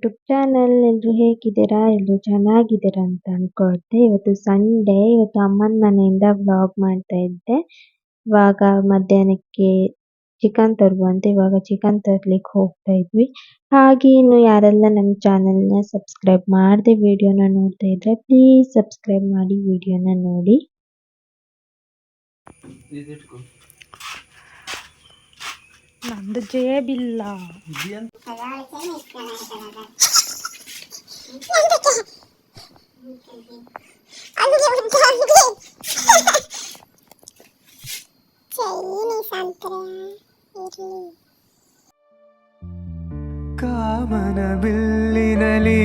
YouTube channel. ಎಲ್ಲರೂ ಹೇಗಿದ್ದೀರಾ? ಎಲ್ಲರೂ ಚೆನ್ನಾಗಿದ್ದೀರಾ ಅಂತ ಅನ್ಕೊಳ್ತೆ. ಇವತ್ತು ಸಂಡೇ, ಇವತ್ತು ಅಮ್ಮನ ಮನೆಯಿಂದ ವ್ಲಾಗ್ ಮಾಡ್ತಾ ಇದ್ದೆ. ಇವಾಗ ಮಧ್ಯಾಹ್ನಕ್ಕೆ ಚಿಕನ್ ತರುವಂತೆ ಇವಾಗ ಚಿಕನ್ ತರ್ಲಿಕ್ಕೆ ಹೋಗ್ತಾ ಇದ್ವಿ. ಹಾಗೆ ಇನ್ನು ಯಾರೆಲ್ಲ ನಮ್ಮ ಚಾನಲ್ನ ಸಬ್ಸ್ಕ್ರೈಬ್ ಮಾಡದೆ ವಿಡಿಯೋನ ನೋಡ್ತಾ ಇದ್ರೆ ಪ್ಲೀಸ್ ಸಬ್ಸ್ಕ್ರೈಬ್ ಮಾಡಿ ವಿಡಿಯೋನ ನೋಡಿ. ನಂದು ಜೇಬಿಲ್ಲ. ಕಾಮನ ಬಿಲ್ಲಿನಲಿ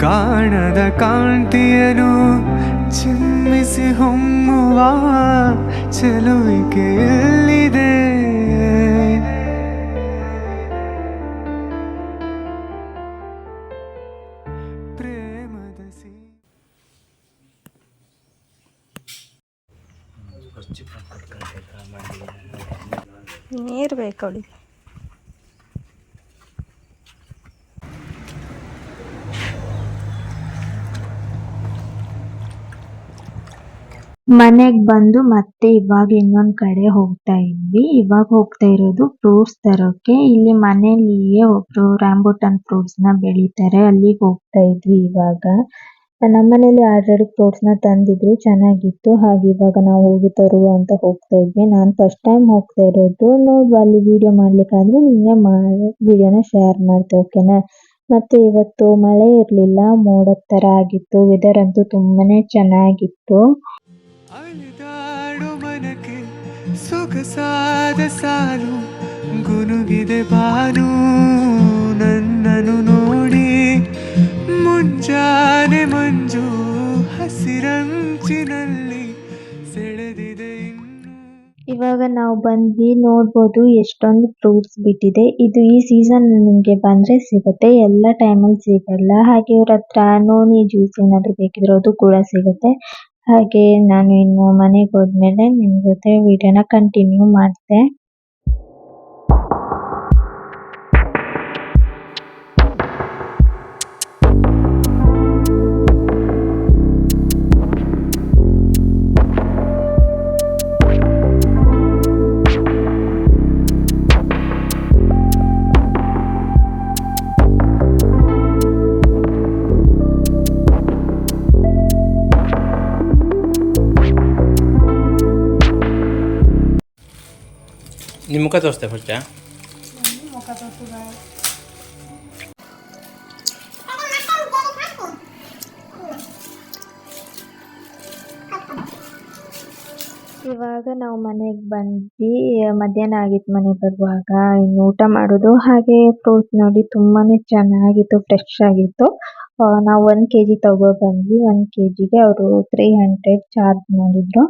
ಕಾಣದ ಕಾಂತಿಯನು ಚಿಮ್ಮಿಸಿ ಹೊಮ್ಮುವ ಚೆಲುವಿಕೆ ಎಲ್ಲಿದೆ? ಪ್ರೇಮದ ನೀರು ಬೇಕು ಅವಳಿಗೆ. ಮನೆಗೆ ಬಂದು ಮತ್ತೆ ಇವಾಗ ಇನ್ನೊಂದ್ ಕಡೆ ಹೋಗ್ತಾ ಇದ್ವಿ. ಇವಾಗ ಹೋಗ್ತಾ ಇರೋದು ಫ್ರೂಟ್ಸ್ ತರೋಕೆ. ಇಲ್ಲಿ ಮನೆಯಲ್ಲಿಯೇ ಒಬ್ರು ರಾಂಬುಟಾನ್ ಫ್ರೂಟ್ಸ್ ನ ಬೆಳೀತಾರೆ, ಅಲ್ಲಿಗೆ ಹೋಗ್ತಾ ಇದ್ವಿ. ಇವಾಗ ನಮ್ಮನೇಲಿ ಆಲ್ರೆಡಿ ಫ್ರೂಟ್ಸ್ ನ ತಂದಿದ್ರು, ಚೆನ್ನಾಗಿತ್ತು. ಹಾಗೆ ಇವಾಗ ನಾವು ಹೋಗಿ ತರುವ ಅಂತ ಹೋಗ್ತಾ ಇದ್ವಿ. ನಾನು ಫಸ್ಟ್ ಟೈಮ್ ಹೋಗ್ತಾ ಇರೋದು. ನಾವು ಅಲ್ಲಿ ವಿಡಿಯೋ ಮಾಡ್ಲಿಕ್ಕಾದ್ರೆ ನಿಮಗೆ ವಿಡಿಯೋನ ಶೇರ್ ಮಾಡ್ತೆ, ಓಕೆನಾ? ಮತ್ತೆ ಇವತ್ತು ಮಳೆ ಇರ್ಲಿಲ್ಲ, ಮೋಡದ ತರ ಆಗಿತ್ತು. ವೆದರ್ ಅಂತೂ ತುಂಬಾನೇ ಚೆನ್ನಾಗಿತ್ತು. ಅಳಿದಾಡು ಮನಕ್ಕೆ ಸೊಗಸಾದ ಸಾಲು ಗುನುಗಿದೆ ಬಾನು ನನ್ನನು ನೋಡಿ. ಮುಂಜಾನೆ ಮಂಜು ಹಸಿರಂಚಿನಲ್ಲಿ ಸೆಳೆದಿದೆ ಇನ್ನು. ಇವಾಗ ನಾವು ಬಂದ್ವಿ, ನೋಡ್ಬೋದು ಎಷ್ಟೊಂದು ಫ್ರೂಟ್ಸ್ ಬಿಟ್ಟಿದೆ. ಇದು ಈ ಸೀಸನ್ ನಿಮಗೆ ಬಂದ್ರೆ ಸಿಗುತ್ತೆ, ಎಲ್ಲ ಟೈಮಲ್ಲಿ ಸಿಗಲ್ಲ. ಹಾಗೆ ಇವ್ರ ಹತ್ರ ನೋನಿ ಜ್ಯೂಸ್ ಏನಾದ್ರು ಬೇಕಿದ್ರೆ ಅದು ಕೂಡ ಸಿಗುತ್ತೆ. ಹಾಗೆ ನಾನು ಇನ್ನು ಮನೆಗೆ ಹೋದ್ಮೇಲೆ ನಿಮ್ ಜೊತೆ ವಿಡಿಯೋನ ಕಂಟಿನ್ಯೂ ಮಾಡ್ತೆ. ನಿಮ್ಮ ಮುಖ ತೋರಿಸ್ತೆ ಫಸ್ಟ್. ಇವಾಗ ನಾವು ಮನೆಗೆ ಬಂದ್ವಿ. ಮಧ್ಯಾಹ್ನ ಆಗಿತ್ತು ಮನೆಗೆ ಬರುವಾಗ. ಇನ್ನು ಊಟ ಮಾಡೋದು. ಹಾಗೆ ಫ್ರೂಟ್ಸ್ ನೋಡಿ ತುಂಬಾನೇ ಚೆನ್ನಾಗಿತ್ತು, ಫ್ರೆಶ್ ಆಗಿತ್ತು. ನಾವು 1 kg ತಗೋ ಬಂದ್ವಿ. 1 kgಗೆ ಅವರು 300 ಚಾರ್ಜ್ ಮಾಡಿದ್ರು.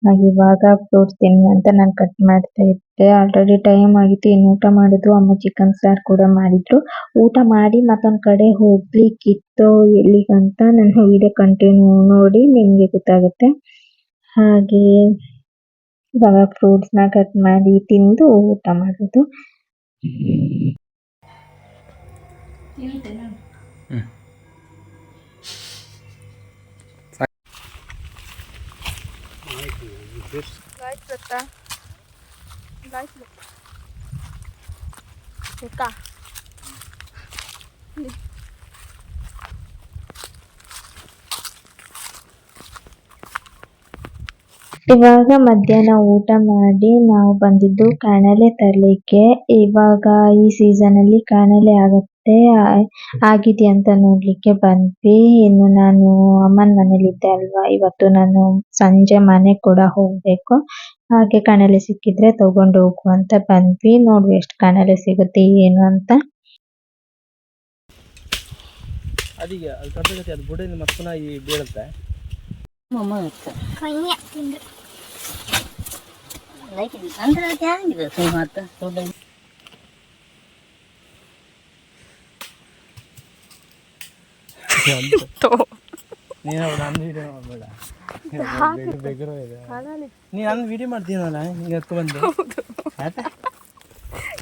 ಹಾಗೆ ಇವಾಗ ಫ್ರೂಟ್ಸ್ ತಿನ್ನುವ ಅಂತ ನಾನು ಕಟ್ ಮಾಡ್ತಾ ಇದ್ದೆ. ಆಲ್ರೆಡಿ ಟೈಮ್ ಆಗಿತ್ತು, ಇನ್ನು ಊಟ ಮಾಡೋದು. ಅಮ್ಮ ಚಿಕನ್ ಸಾರು ಕೂಡ ಮಾಡಿದ್ರು. ಊಟ ಮಾಡಿ ಮತ್ತೊಂದ್ ಕಡೆ ಹೋಗ್ಲಿಕ್ಕಿತ್ತು, ಎಲ್ಲಿಗಂತ ನಾನು ವಿಡಿಯೋ ಕಂಟಿನ್ಯೂ ನೋಡಿ ನಿಮ್ಗೆ ಗೊತ್ತಾಗುತ್ತೆ. ಹಾಗೆ ಇವಾಗ ಫ್ರೂಟ್ಸ್ ನ ಕಟ್ ಮಾಡಿ ತಿಂದು ಊಟ ಮಾಡೋದು. ಇವಾಗ ಮಧ್ಯಾಹ್ನ ಊಟ ಮಾಡಿ ನಾವು ಬಂದಿದ್ದು ಕಣಲೆ ತರ್ಲಿಕ್ಕೆ. ಇವಾಗ ಈ ಸೀಸನ್ ಅಲ್ಲಿ ಕಣಲೆ ಆಗಿದೆಯಾ ಅಂತ ನೋಡ್ಲಿಕ್ಕೆ ಬಂದ್ವಿ. ಇನ್ನು ನಾನು ಅಮ್ಮನ ಮನೇಲಿದ್ದೆ ಅಲ್ವಾ, ಇವತ್ತು ನಾನು ಸಂಜೆ ಮನೆಗೆ ಕೂಡ ಹೋಗ್ಬೇಕು. ಹಾಗೆ ಕಣಲೆ ಸಿಕ್ಕಿದ್ರೆ ತಗೊಂಡು ಹೋಗುವ ಅಂತ ಬಂದ್ವಿ. ನೋಡ್ವಿ ಎಷ್ಟು ಕಣಲೆ ಸಿಗುತ್ತೆ ಏನು ಅಂತ. ಅದೀಗ ಅದು ಕರ್ದಗತಿ ಅದು ಬುಡದಿಂದ ಮತ್ತೆ ಪುನಃ ಈ ಬೀಳುತ್ತೆ. ಅಂದ್ರೆ ಅದು ಹೆಂಗಿದೆ ಸುಮಾರು ನೀನು ನನ್ನ ವಿಡಿಯೋ ಮಾಡಬೇಡ, ನೀ ನನ್ನ ವಿಡಿಯೋ ಮಾಡ್ತೀನಲ್ಲ, ಹಿಂಗೆ ಹತ್ಕೊಬಂದು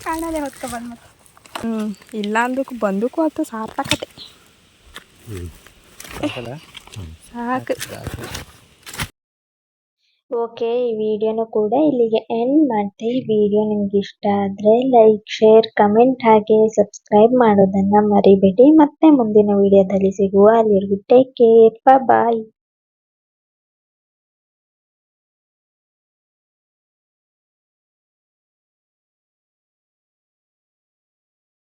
ಕಾಣಲೆ ಹೊತ್ಕೊಬಂದು ಇಲ್ಲ ಅಂದಕ್ಕೂ ಬಂದಕ್ಕೂ ಅದು ಸಾರ್ಥಕತೆ. ಸಾಕು. ಓಕೆ, ಈ ವಿಡಿಯೋನು ಕೂಡ ಇಲ್ಲಿಗೆ ಎಂಡ್ ಮಾಡ್ತೆ. ಈ ವಿಡಿಯೋ ನಿಮ್ಗೆ ಇಷ್ಟ ಆದರೆ ಲೈಕ್, ಶೇರ್, ಕಮೆಂಟ್ ಹಾಗೆ ಸಬ್ಸ್ಕ್ರೈಬ್ ಮಾಡೋದನ್ನು ಮರಿಬೇಡಿ. ಮತ್ತೆ ಮುಂದಿನ ವಿಡಿಯೋದಲ್ಲಿ ಸಿಗುವ. ಅಲ್ಲಿವರೆಗೂ ಟೇಕ್ ಕೇರ್, ಬಾಯ್.